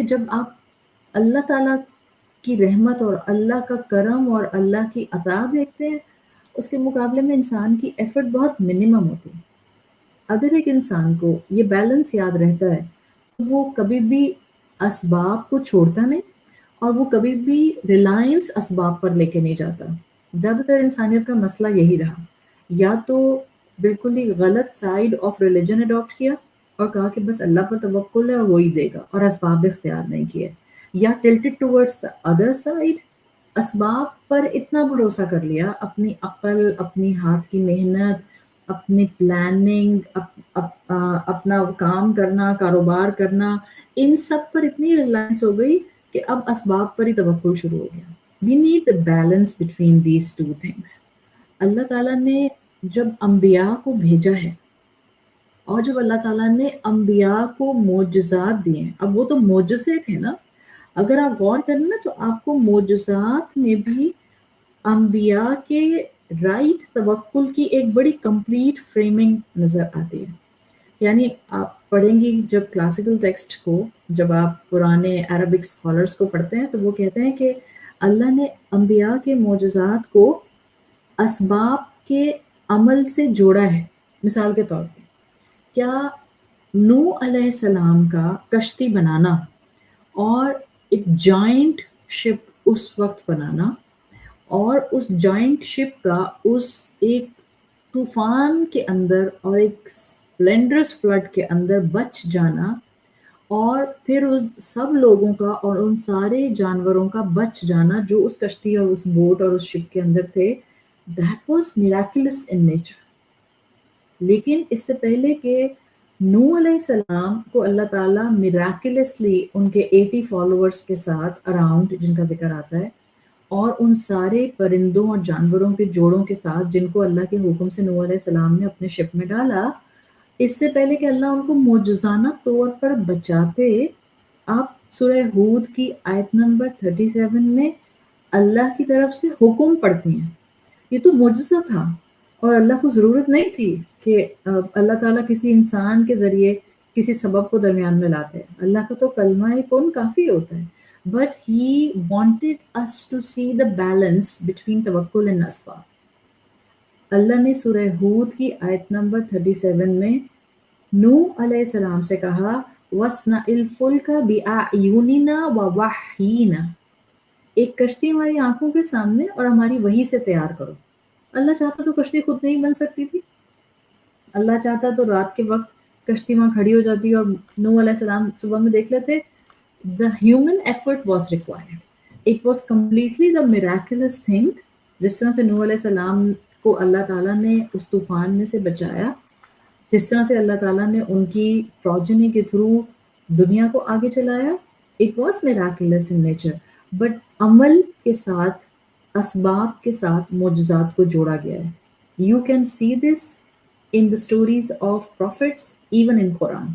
جب آپ اللہ تعالیٰ کی رحمت اور اللہ کا کرم اور اللہ کی عطا دیکھتے ہیں، اس کے مقابلے میں انسان کی ایفرٹ بہت منیمم ہوتی ہے. اگر ایک انسان کو یہ بیلنس یاد رہتا ہے تو وہ کبھی بھی اسباب کو چھوڑتا نہیں اور وہ کبھی بھی ریلائنس اسباب پر لے کے نہیں جاتا. زیادہ تر انسانیت کا مسئلہ یہی رہا، یا تو بالکل ہی غلط سائیڈ آف ریلیجن اڈاپٹ کیا اور کہا کہ بس اللہ پر توکل ہے اور وہی دے گا اور اسباب اختیار نہیں کیے، یا tilted towards the other side, اسباب پر اتنا بھروسہ کر لیا، اپنی عقل، اپنی ہاتھ کی محنت، اپنی پلاننگ، اپنا کام کرنا، کاروبار کرنا، ان سب پر اتنی ریلائنس ہو گئی کہ اب اسباب پر ہی توکل شروع ہو گیا. We need the balance between these two things. اللہ تعالیٰ نے جب انبیاء کو بھیجا ہے اور جب اللہ تعالیٰ نے انبیاء کو معجزات دیے ہیں، اب وہ تو معجزے تھے نا، اگر آپ غور کریں نا تو آپ کو معجزات میں بھی انبیاء کے رائٹ توکل کی ایک بڑی کمپلیٹ فریمنگ نظر آتی ہے. یعنی آپ پڑھیں گی جب کلاسیکل ٹیکسٹ کو، جب آپ پرانے عربک اسکالرس کو پڑھتے ہیں تو وہ کہتے ہیں کہ اللہ نے انبیاء کے معجزات کو اسباب کے عمل سے جوڑا ہے. مثال کے طور پہ کیا نوح علیہ السلام کا کشتی بنانا اور ایک جائنٹ شپ اس وقت بنانا اور اس جائنٹ شپ کا اس ایک طوفان کے اندر اور ایک سپلینڈرس فلڈ کے اندر بچ جانا اور پھر ان سب لوگوں کا اور ان سارے جانوروں کا بچ جانا جو اس کشتی اور اس بوٹ اور اس شپ کے اندر تھے، that was miracles in nature. لیکن اس سے پہلے کہ نوح علیہ السلام کو اللہ تعالیٰ میراکلسلی ان کے 80 فالوورز کے ساتھ اراؤنڈ، جن کا ذکر آتا ہے، اور ان سارے پرندوں اور جانوروں کے جوڑوں کے ساتھ جن کو اللہ کے حکم سے نوح علیہ السلام نے اپنے شپ میں ڈالا، اس سے پہلے کہ اللہ ان کو معجزانہ طور پر بچاتے، آپ سورہ ہود کی آیت نمبر 37 میں اللہ کی طرف سے حکم پڑھتے ہیں. یہ تو معجزہ تھا اور اللہ کو ضرورت نہیں تھی کہ اللہ تعالیٰ کسی انسان کے ذریعے کسی سبب کو درمیان میں لاتے. اللہ کا تو کلمہ کن کافی ہوتا ہے. But he wanted us to see the balance between tawakkul and asbab. اللہ نے سورہ ہود کی آیت نمبر 37 میں نوح علیہ السلام سے کہا وَاصْنَعِ الْفُلْكَ بِأَعْيُنِنَا وَوَحْيِنَا، ایک کشتی ہماری آنکھوں کے سامنے اور ہماری وحی سے تیار کرو. اللہ چاہتا تو کشتی خود نہیں بن سکتی تھی. اللہ چاہتا تو رات کے وقت کشتی وہاں کھڑی ہو جاتی اور نوح علیہ السلام صبح میں دیکھ لیتے. The human effort was required. It was completely the miraculous thing. جس طرح سے نوح علیہ السلام کو اللہ تعالیٰ نے اس طوفان میں سے بچایا، جس طرح سے اللہ تعالیٰ نے ان کی پروجنی کے تھرو دنیا کو آگے چلایا، it was miraculous in nature. But عمل کے ساتھ، اسباب کے ساتھ معجزات کو جوڑا گیا ہے. You can see this in the stories of prophets, even in Quran.